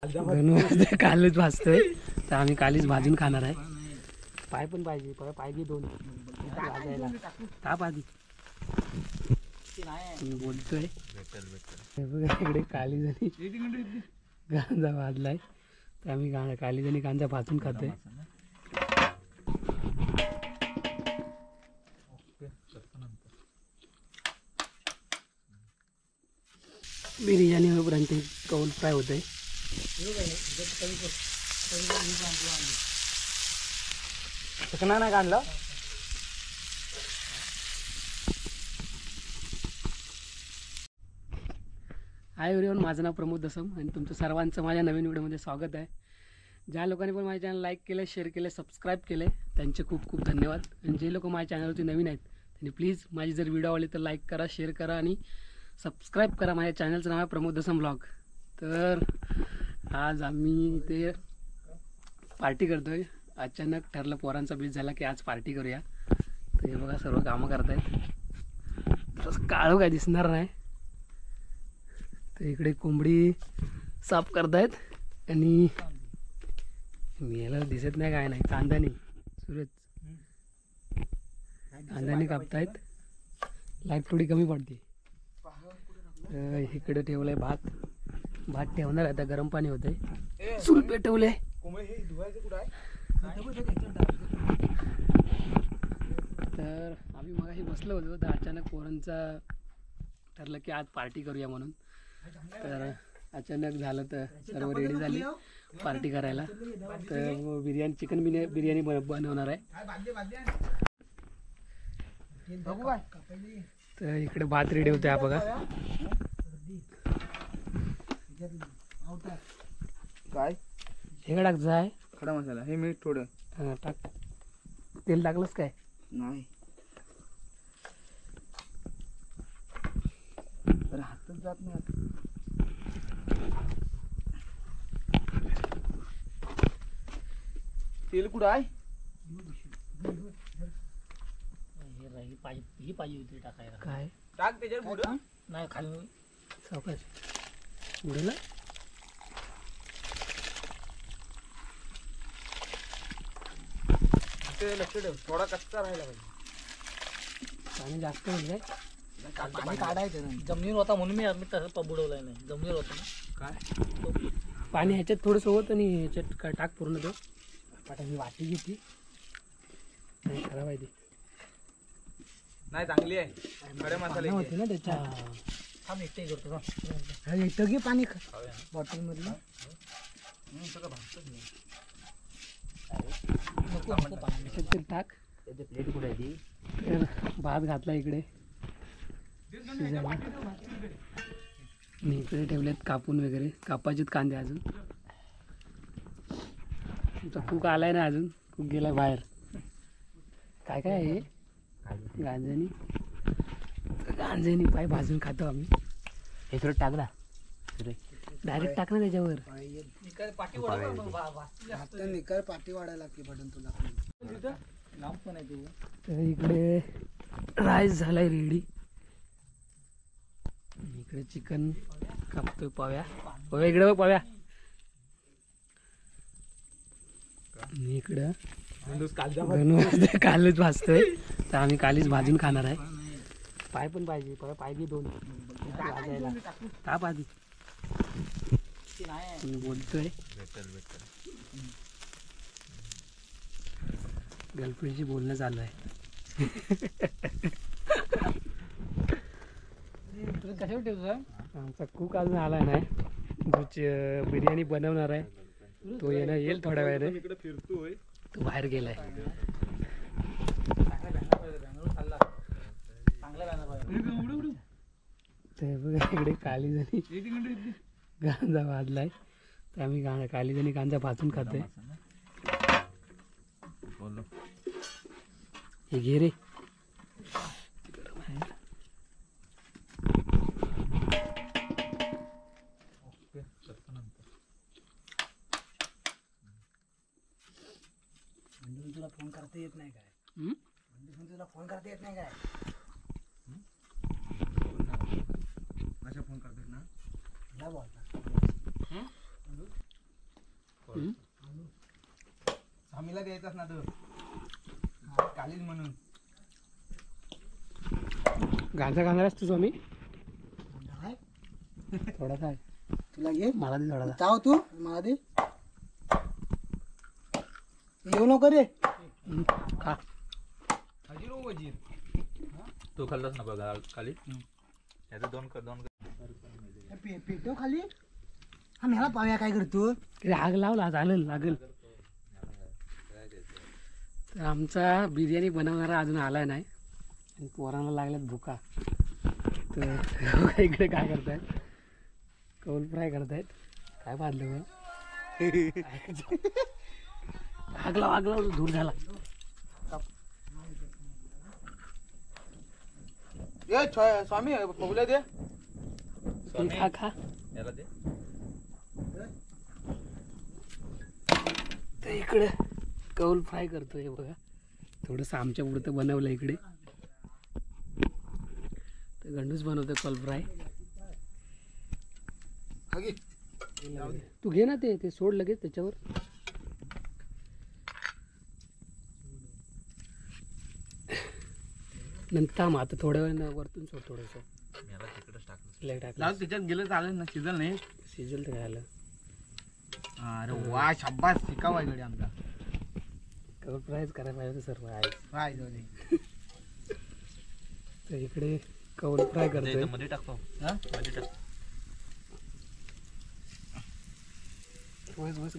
कालच भाजतोय तर आम्ही कालीच भाजून खाणार आहे. पाय पण पाहिजे, पाय घे दोन भाजायला. ताप आधी बोलतोय इकडे काली जणी गांजा भाजलाय तर आम्ही काली जणी गांजा भाजून खातोय. बिर्याणी होईपर्यंत कौल फ्राय होतंय. चकना नाही काढलं. हाय एव्हरीवन, माझं नाव प्रमोद दसम आणि तुमचं सर्वांचं माझ्या नवीन व्हिडिओमध्ये स्वागत आहे. ज्या लोकांनी पण माझ्या चॅनल लाईक केलं, शेअर केलं, सबस्क्राईब केले त्यांचे खूप खूप धन्यवाद. आणि जे लोक माझ्या चॅनलवरती नवीन आहेत त्यांनी प्लीज माझी जर व्हिडिओ आवडली तर लाईक करा, शेअर करा आणि सबस्क्राईब करा. माझ्या चॅनलचं नाव आहे प्रमोद दसम ब्लॉग. तर आज आम्ही इथे पार्टी करतोय. अचानक ठरलं, पोरांचा बीज झाला की आज पार्टी करूया. तर हे बघा सर्व कामं करतायत. तसं काळू काय दिसणार नाही. तर इकडे कोंबडी साफ करतायत आणि मेला दिसत नाही काय नाही. कांद्याने सूरज कांद्याने कापतायत. लाईट थोडी कमी पडते. इकडे ठेवलंय भात ठेवणार आहे. आता गरम पाणी होतंय. चूल पेटवले. तर आम्ही मगाशी बसलो होतो तर अचानक पोरांचं ठरलं की आज पार्टी करूया म्हणून. तर अचानक झालं तर सर्व रेडी झाली पार्टी करायला. तर बिर्याणी, चिकन बिर्याणी बनवणार आहे. तर इकडे भात रेडी होते. हा बघा काय हे काय टाकचं आहे. खडा मसाला, हे मीठ थोडं टाक. तेल टाकलंस काय? नाही, हातच जात नाही. तेल कुठं आहे? ही पाहिजे होती टाकायला. काय टाक त्याच्यावर पुढं. नाही खाली सावकाश उडेल. लक्ष ठेव, थोडा कच्चा राहायला पाहिजे. पाणी जास्त होईल काय? पाणी काढायचं जमिनीवर होता म्हणून मी तसं बुडवलाय नाही. जमिनीवर होता ना काय पाणी ह्याच्यात थोडंसं होतं आणि ह्याच्यात टाक पूर्ण. तो पाटाची वाटी घेतली. नाही खराब आहे ती. नाही, चांगली आहे. खडे मसाले होते ना त्याच्या. हा मी एकटे करतो का इथं घे पाणी बॉटल मधलं. ह्याच्यात टाक. प्लेट कुठे आहे ती? तर भात घातला इकडे. इकडे ठेवलेत कापून वगैरे. कापायचेत कांदे अजून. तुमचा कूक आलाय ना अजून. कूक गेलाय बाहेर. काय काय आहे गांजेनी पाय भाजून खातो आम्ही. हे थोडं टाकला डायरेक्ट टाक ना त्याच्यावर. निकर पाठी वाढायला लागते बटन तुला. तर इकडे राईस झालाय रेडी. इकडे चिकन कापतोय. पव्या इकडे बघ पव्या. इकडं कालच भाजतोय तर आम्ही कालीच भाजून खाणार आहे. पाय पण पाहिजे, पाय घे दोन भाजायला. ताप आधी बोलतोय. गर्लफ्रेंडशी बोलणं चालू आहे. कशावर ठेवतो? आमचा कुक अजून आला नाही. जो बिर्याणी बनवणार आहे तो येईल थोड्या वेळाने. तो बाहेर गेलाय. ते बघा इकडे काली जणी गांजा भाजलाय तर आम्ही काली जणी गांजा भाजून खातोय. हे घे रे. तुला फोन करता येत नाही काय? तुला फोन करता येत नाही काय? अशा फोन करतात ना. बोलता स्वामीला द्यायचाच ना तो कालीन म्हणून. गांजा खाणारच तू स्वामी? काय? थोडा काय तुला घे मला दे थोडा. जाऊ तू मला दे. येऊ नको रे. खा. हजीर हो वजीर. तू खाल्लास ना बघा खाली याचं दोन पेटो खाली. हा मेला पाव्या काय करतो? ते आग लावला चालेल लागेल. तर आमचा बिर्याणी बनवणारा अजून आला नाही आणि पोरांना लागल्यात भुका. तर इकडे काय करतायत? कौल फ्राय करतायत. काय बांधलं मग? आग लाव धूर झाला. स्वामी बघूला दे. खा खा. याला दे. तर इकडे कौल फ्राय करतोय बघा. थोडंसं आमच्या पुरतं बनवलं इकडे. तर गंडूच बनवतोय कौल फ्राय. तू घे ना ते सोड लगेच त्याच्यावर. नंतर मग आता थोड्या वेळ वरतून सोड थोडंसं. याला तिकडच टाकलं. लय टाकलं. त्याच्यात गेलं चालेल ना शिजल नाही. शिजल तर खायला. अरे वा शाबास शिकावा गडी आमचा. कौल फ्रायच करायला पाहिजे सर्व आहे. काय झाले तर इकडे कौल फ्राय करतोय. मध्ये टाकतो. मध्ये टाक.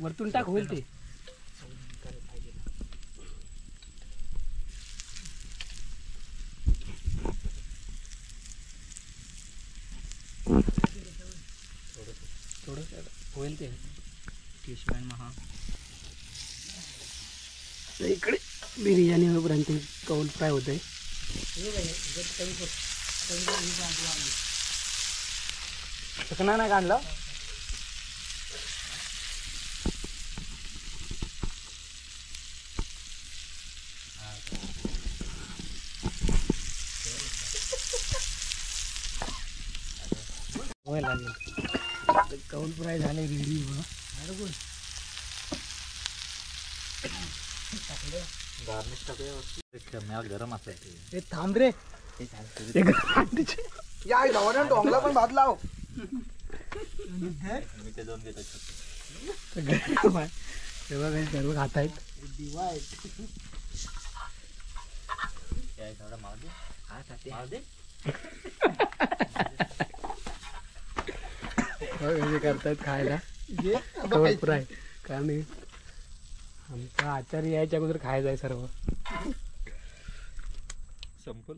वरतून टाक होईल ते. थोडं होईल ते. केशवान महा. तर इकडे बिर्याणी होईपर्यंत कौल फ्राय होत आहे. चकना नाही काढलं. होय लागेल. कौल फ्राय झाले रेडी. गार्निश टाकूया. मला गरम असेल. ए थांब रे. या नवऱ्या डोंगला पण भात लाव. मी ते दोन घेतो. तेव्हा काही सर्व खात आहेत. थोडा माव दे. माव दे. कसे करतायत खायला कौल फ्राय. कारण आमचा आचार्य यायच्या अगोदर खायचं आहे सर्व. संपल.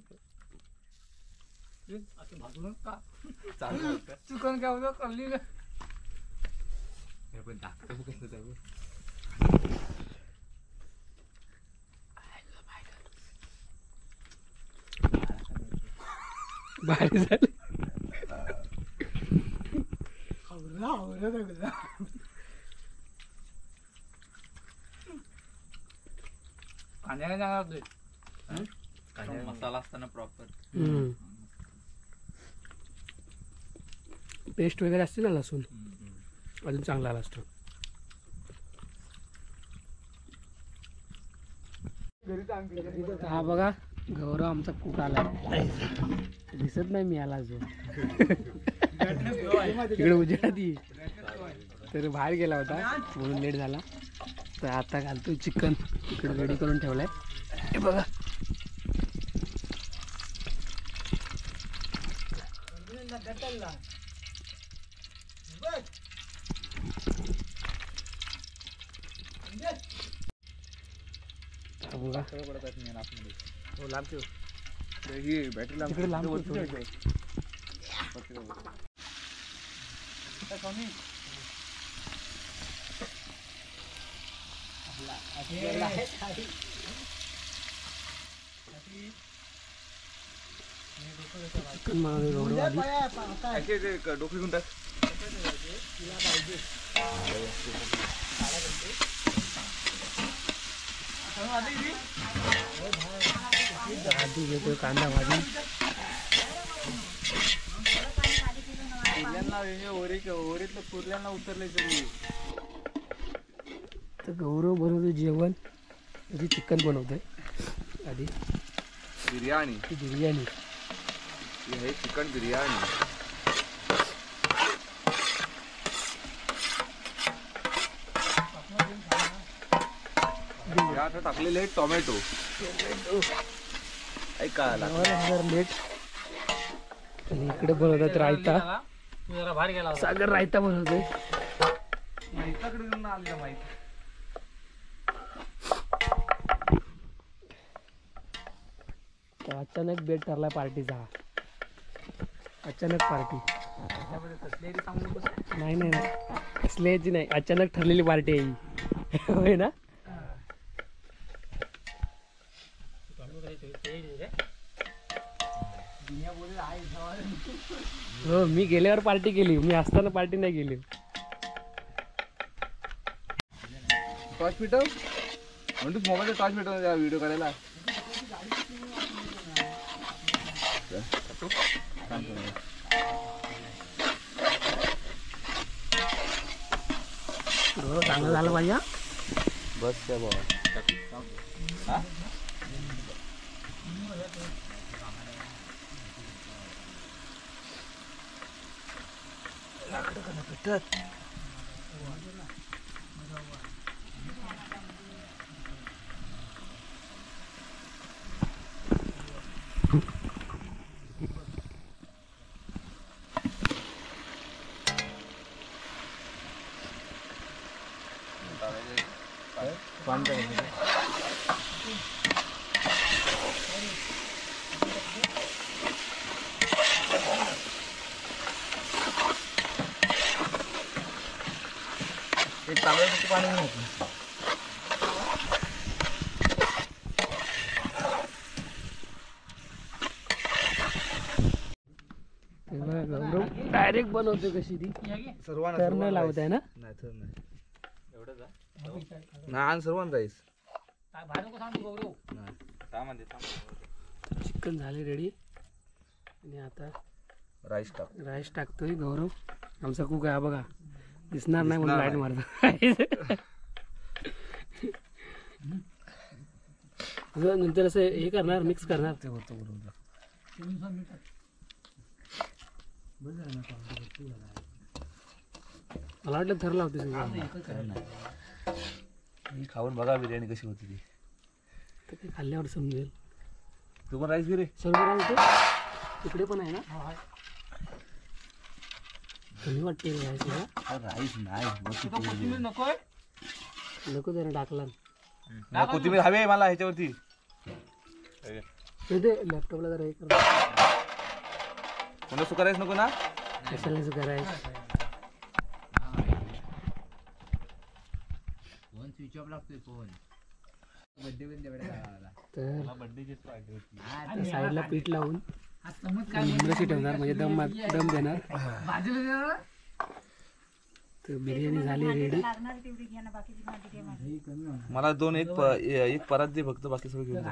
चुकन काय होतं कल्ली पण टाकतो कसं जाऊ. भारी झालं. कांद्याने जाणार होते. मसाला असताना प्रॉपर. पेस्ट वगैरे असते ना लसूण अजून चांगला आला असतो. हा बघा गौरव आमचा कुक आला. दिसत नाही मी आला अजून. इकडे उजेडात ये. तर बाहेर गेला होता म्हणून लेट झाला. तर आता घालतोय चिकन. इकडे रेडी करून ठेवलाय हे बघा. बघा तिकडे लांब चिकन मागवलं गौरव आधी. डोकं घेऊन टाक. आधी घेतो कांदा भाजी. कुर्ल्यांना ओरीतलं कुर्ल्यांना उतरले सगळी. गौरव बनवतो जेवण, आधी चिकन बनवतोय. आधी बिर्याणी, बिर्याणी. हे चिकन बिर्याणी. यात टाकलेले आहेत टोमॅटो. ऐका लेट. आणि इकडे बनवतात रायता. सागर रायता बनवतोय. तर अचानक बेट ठरला पार्टीचा. अचानक पार्टी. नाही नाही नाही कसल्याची नाही, अचानक ठरलेली पार्टी आहे ही. होय ना. हो मी गेल्यावर पार्टी केली, मी असताना पार्टी नाही केली. टॉर्च पेटव म्हणतो, मोबाईलचा टॉर्च पेटव व्हिडिओ काढायला. चांगलं झालं पाहिजे. बस काय बाबा. पाणी डायरेक्ट बनवते कशी ती सर्वांना लावत आहे ना. नाही सर्वांना राईस. चिकन झाले रेडी आणि आता राईस टाक. राईस टाकतोय. गौरव आमचा कुक आहे बघा, दिसणार नाही म्हणून लाईट मारतो. नंतर असं हे करणार, मिक्स करणार. ते होतं बरोबर. मला वाटलं ठरला होते खाऊन बघा बिर्याणी कशी होती ती. तर ते खाल्ल्यावर समजेल. तू पण राईस बिरे सर्व होते तिकडे पण आहे ना. कमी वाटते राईस नाही नको जरा टाकला. कोथिंबीर हवी मला ह्याच्यावरती. लॅपटॉपला जरा हे कर. कोणा सुका राईस नको ना. कशाला सुका राईस. स्विच ऑफ लागतोय फोन. तर साईडला पीठ लावून निमरशी ठेवणार, म्हणजे दम देणार. तर बिर्याणी झाली रेडी. मला दोन एक परत दे फक्त, बाकी सगळं घेऊन जा.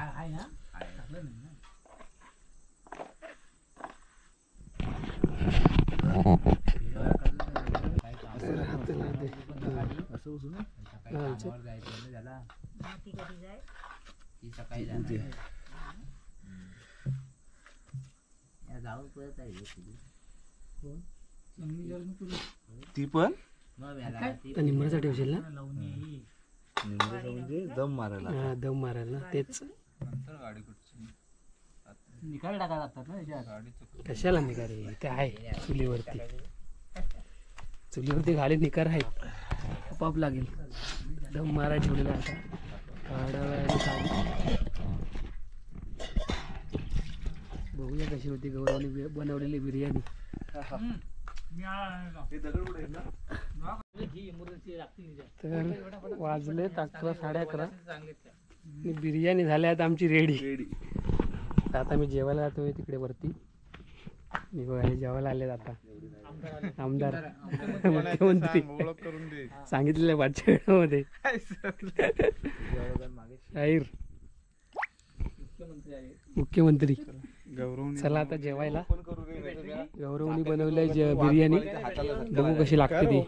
ती पण निमरचा ठेवशील ना. म्हणजे दम मारायला. हा दम मारायला तेच. निकाल टाकायला लागतात ना. कशाला निकार आहे, ते आहे चुलीवरती. चुलीवरती खाली निकार आहेत, आपाप लागेल. दम मारा ठेवलेला आता काढायला. बघूया कशी होती गौरवने बनवलेली बिर्याणी. तर वाजले 11, 11:30 आणि बिर्याणी झाल्या आता आमची रेडी. आता मी जेवायला जातोय तिकडे वरती. मी बघायला जेवायला आले आता आमदार मुख्यमंत्री सांगितलेलं मागच्या वेळामध्ये. शाहीर मुख्यमंत्री चला आता जेवायला. गौरवनी बनवलंय बिर्याणी, बघू कशी लागते ती.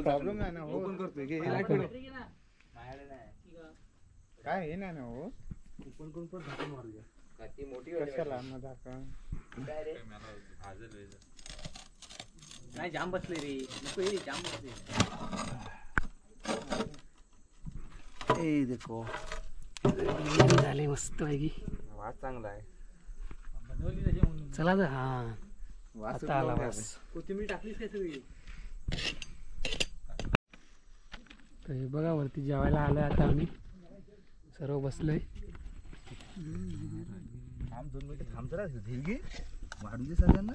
प्रॉब्लेम नाही ना ओपन करतोय काय हे नाही ना हो ओपन करून पण झाकण मारूया ती मोठी कशाला मग झाकण नाही जाम बसले रे, नको हे जाम बसले. ए देखो बिर्याणी झाली मस्त पैकी. वास चांगला आहे चला तर हा वास आता आला वास. कोथिंबीर टाकलीस काय सगळी? तर हे बघा वरती जेवायला आलोय आता आम्ही सर्व बसलोय. थांब 2 मिनिटं थांब जरा धीरगी वाढू दे सगळ्यांना.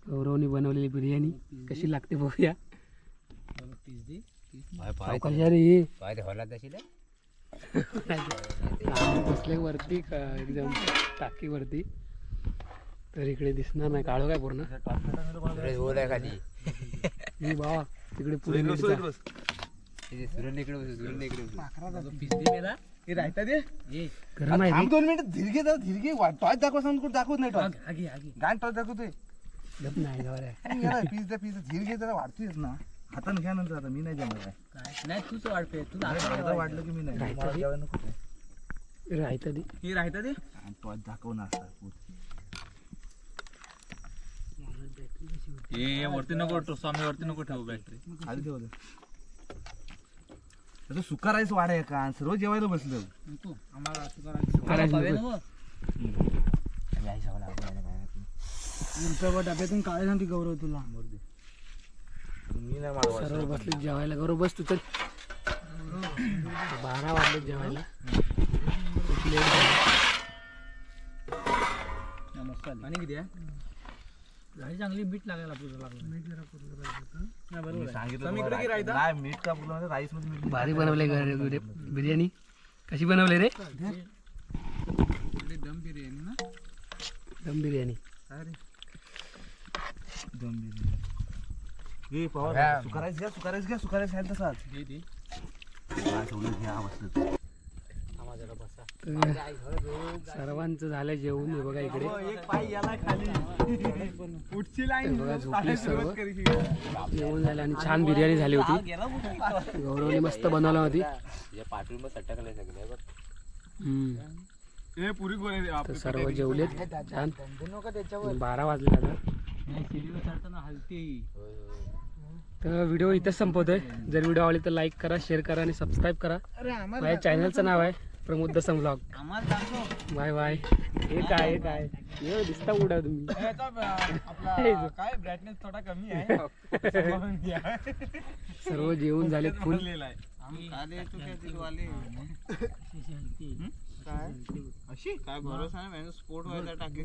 गौरवनी बनवलेली बिर्याणी कशी लागते बघूया. सावकाश रे बसले वरती एकदम टाकीवरती, तर इकडे दिसणार नाही काळो काय पूर्ण. मी बाबा तिकडे पुढे गरम आहे रे. 2 मिनिटं धीरगी जरा धीरगी टॉच दाखव सांग कुठं दाखवत नाही टॉच गाण टॉच दाखवतोय गप नाही गौर आहे. पीस धीरगी जरा वाढतोयच ना हाताने घ्या नंतर. आता मी नाही जमणार आहे नाही तूच वाढतोय तू वाढलं की मी नाही राहतं दे. जेवायला नको काय. राहतं दे. हे राहतं ते टॉच दाखव ना असं हे वरती नको स्वामी वरती नको ठेवू बॅटरी. खाली ठेवलं तसं सुका राईस वाढाय का सर्व जेवायला बसलं डब्यातून काळे सांगते गौरव तुला. मी नाही मारवा सर्व बसले जेवायला. गौरव बस तू चल. 12 वाजले जेवायला. खूप लेट झालं. आणि किती आहे चांगली मीठ लागायला लागलं. सांगितलं नाही मीठ का बोलला राईस मध्ये मीठ भारी बनवले बिर्याणी. कशी बनवले रे? दम बिर्याणी ना दम बिर्याणी. अरे दम बिर्याणी हे पाव सुका राईस घ्या सुका राईस खायला तसाच तर सर्वांचं झालं जेवून. हे बघा इकडे एक पाय याला खाली पुढची लाईन बघा झोपले सर्व. जेवण झालं आणि छान बिर्याणी झाली होती. गौरवने मस्त बनवला होती. तर सर्व जेवलेत छान. 12 वाजले आता. तर व्हिडिओ इथेच संपवतोय. जर व्हिडिओ आवडली तर लाईक करा, शेअर करा आणि सबस्क्राईब करा. माझ्या चॅनलचं नाव आहे प्रमोद दसम व्लॉग. Bye bye. हे काय हे दिसता उडा तुम्ही. काय ब्राईटनेस थोडा कमी आहे सर्व जेवण झाले फुल. काय अशी काय भरोसा नाही स्पोर्ट व्हायला टाकी